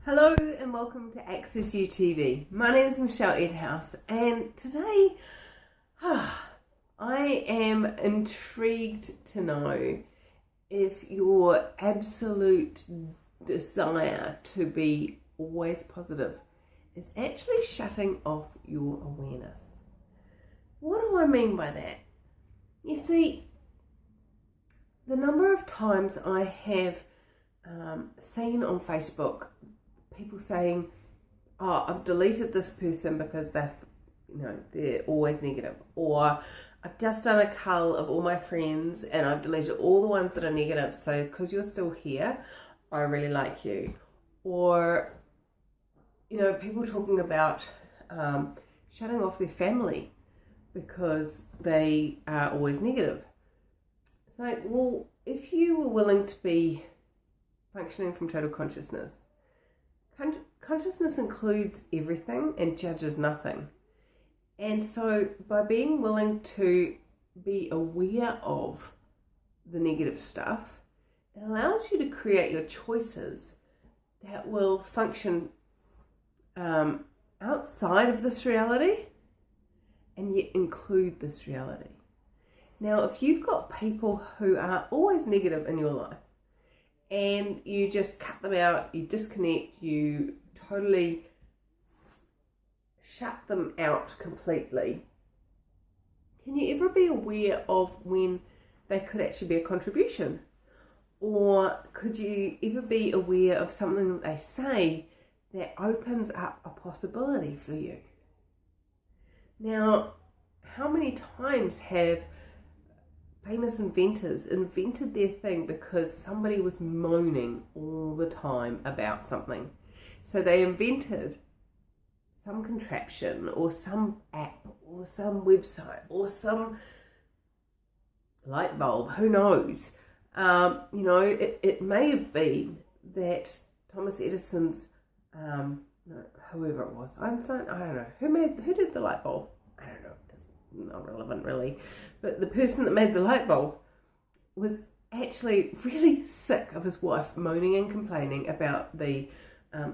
Hello and welcome to Access You TV. My name is Michelle Edhouse and today I am intrigued to know if your absolute desire to be always positive is actually shutting off your awareness. What do I mean by that? You see, the number of times I have seen on Facebook people saying, "Oh, I've deleted this person because they're always negative," or "I've just done a cull of all my friends and I've deleted all the ones that are negative. So because you're still here, I really like you." Or people talking about shutting off their family because they are always negative. It's like, well, if you were willing to be functioning from total consciousness, consciousness includes everything and judges nothing. And so by being willing to be aware of the negative stuff, it allows you to create your choices that will function outside of this reality and yet include this reality. Now, if you've got people who are always negative in your life, and you just cut them out, you disconnect, you totally shut them out completely, can you ever be aware of when they could actually be a contribution? Or could you ever be aware of something that they say that opens up a possibility for you? Now, how many times have famous inventors invented their thing because somebody was moaning all the time about something? So they invented some contraption or some app or some website or some light bulb, who knows? It may have been that Thomas Edison's, whoever it was, Einstein, I don't know, who did the light bulb? I don't know, it's not relevant really. But the person that made the light bulb was actually really sick of his wife moaning and complaining about the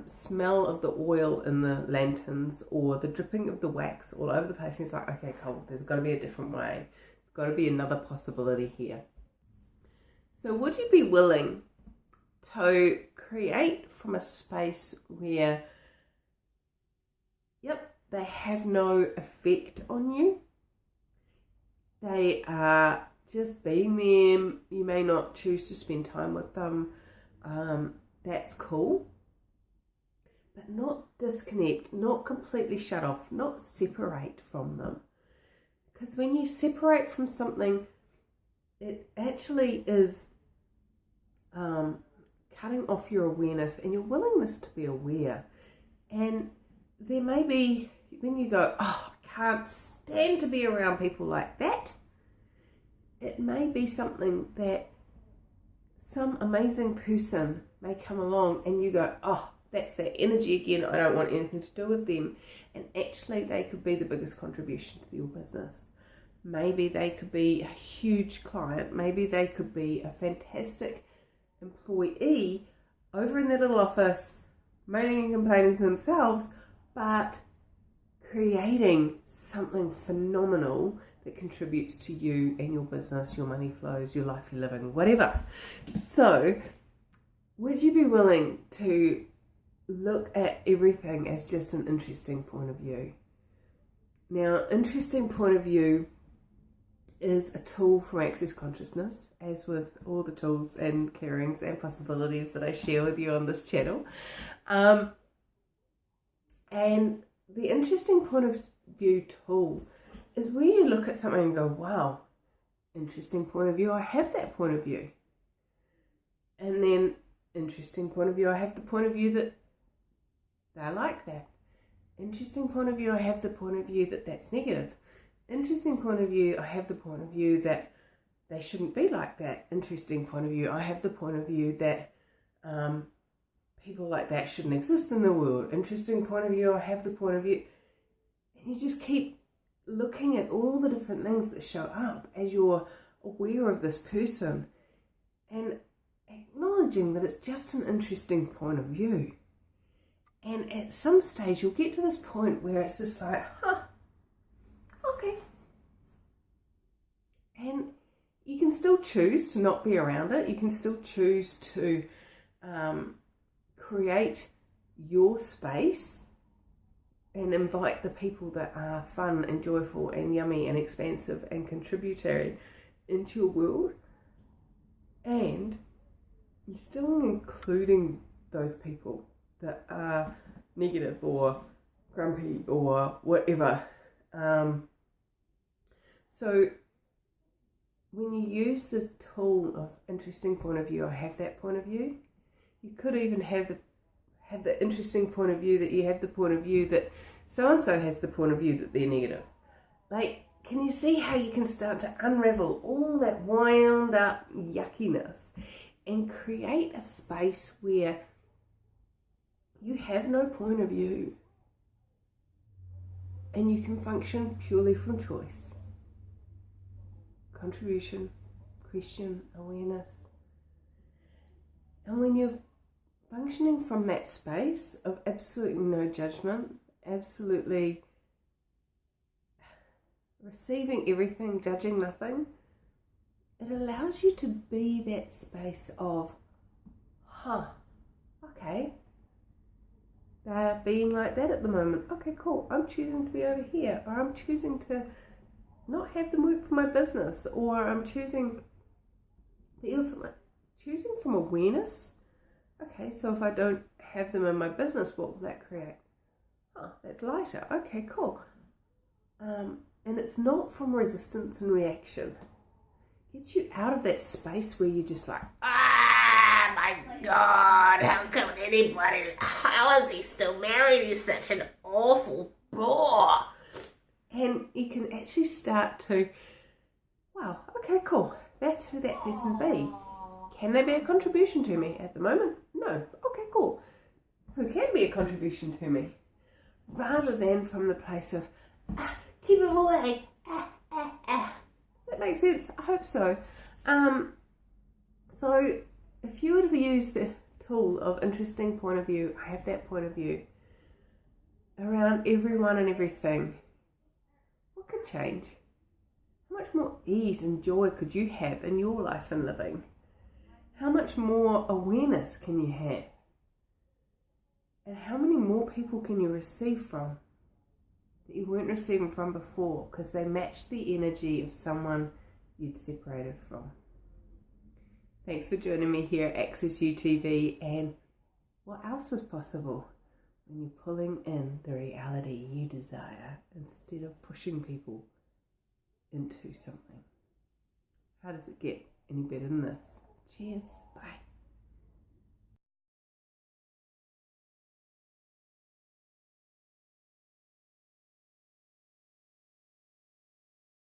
smell of the oil in the lanterns or the dripping of the wax all over the place. He's like, okay, cool, there's got to be a different way. There's got to be another possibility here. So would you be willing to create from a space where, they have no effect on you? They are just being there. You may not choose to spend time with them. That's cool. But not disconnect, not completely shut off, not separate from them. Because when you separate from something, it actually is cutting off your awareness and your willingness to be aware. And there may be, when you go, "Oh, I can't stand to be around people like that," it may be something that some amazing person may come along and you go, "Oh, that's that energy again, I don't want anything to do with them." And actually they could be the biggest contribution to your business. Maybe they could be a huge client. Maybe they could be a fantastic employee over in their little office, moaning and complaining to themselves, but creating something phenomenal that contributes to you and your business, your money flows, your life you're living, whatever. So, would you be willing to look at everything as just an interesting point of view? Now, interesting point of view is a tool from Access Consciousness, as with all the tools and clearings and possibilities that I share with you on this channel. And the interesting point of view tool is where you look at something and go, "Wow, interesting point of view, I have that point of view." And then, interesting point of view, I have the point of view that they like that. Interesting point of view, I have the point of view that that's negative. Interesting point of view, I have the point of view that they shouldn't be like that. Interesting point of view, I have the point of view that people like that shouldn't exist in the world. Interesting point of view, I have the point of view. And you just keep looking at all the different things that show up as you're aware of this person and acknowledging that it's just an interesting point of view. And at some stage you'll get to this point where it's just like, okay. And you can still choose to not be around it. You can still choose to create your space and invite the people that are fun and joyful and yummy and expansive and contributory into your world. And you're still including those people that are negative or grumpy or whatever. So when you use the tool of interesting point of view or have that point of view, you could even have the interesting point of view that you have the point of view that so-and-so has the point of view that they're negative. Like, can you see how you can start to unravel all that wound up yuckiness and create a space where you have no point of view and you can function purely from choice, contribution, question, awareness. And when you're functioning from that space of absolutely no judgment, absolutely receiving everything, judging nothing, it allows you to be that space of, okay, they're being like that at the moment. Okay, cool. I'm choosing to be over here, or I'm choosing to not have them work for my business, or I'm choosing from awareness. Okay, so if I don't have them in my business, what will that create? That's lighter. Okay, cool. And it's not from resistance and reaction. It gets you out of that space where you're just like, my God, how is he still married? He's such an awful bore. And you can actually start to, wow, okay, cool. That's who that person be. Can they be a contribution to me at the moment? No. Okay, cool. Who can be a contribution to me? Rather than from the place of, keep it away. Does that make sense? I hope so. So if you were to use the tool of interesting point of view, I have that point of view, around everyone and everything, what could change? How much more ease and joy could you have in your life and living? How much more awareness can you have? And how many more people can you receive from that you weren't receiving from before because they matched the energy of someone you'd separated from? Thanks for joining me here at Access You TV, and what else is possible when you're pulling in the reality you desire instead of pushing people into something? How does it get any better than this? Cheers. Bye.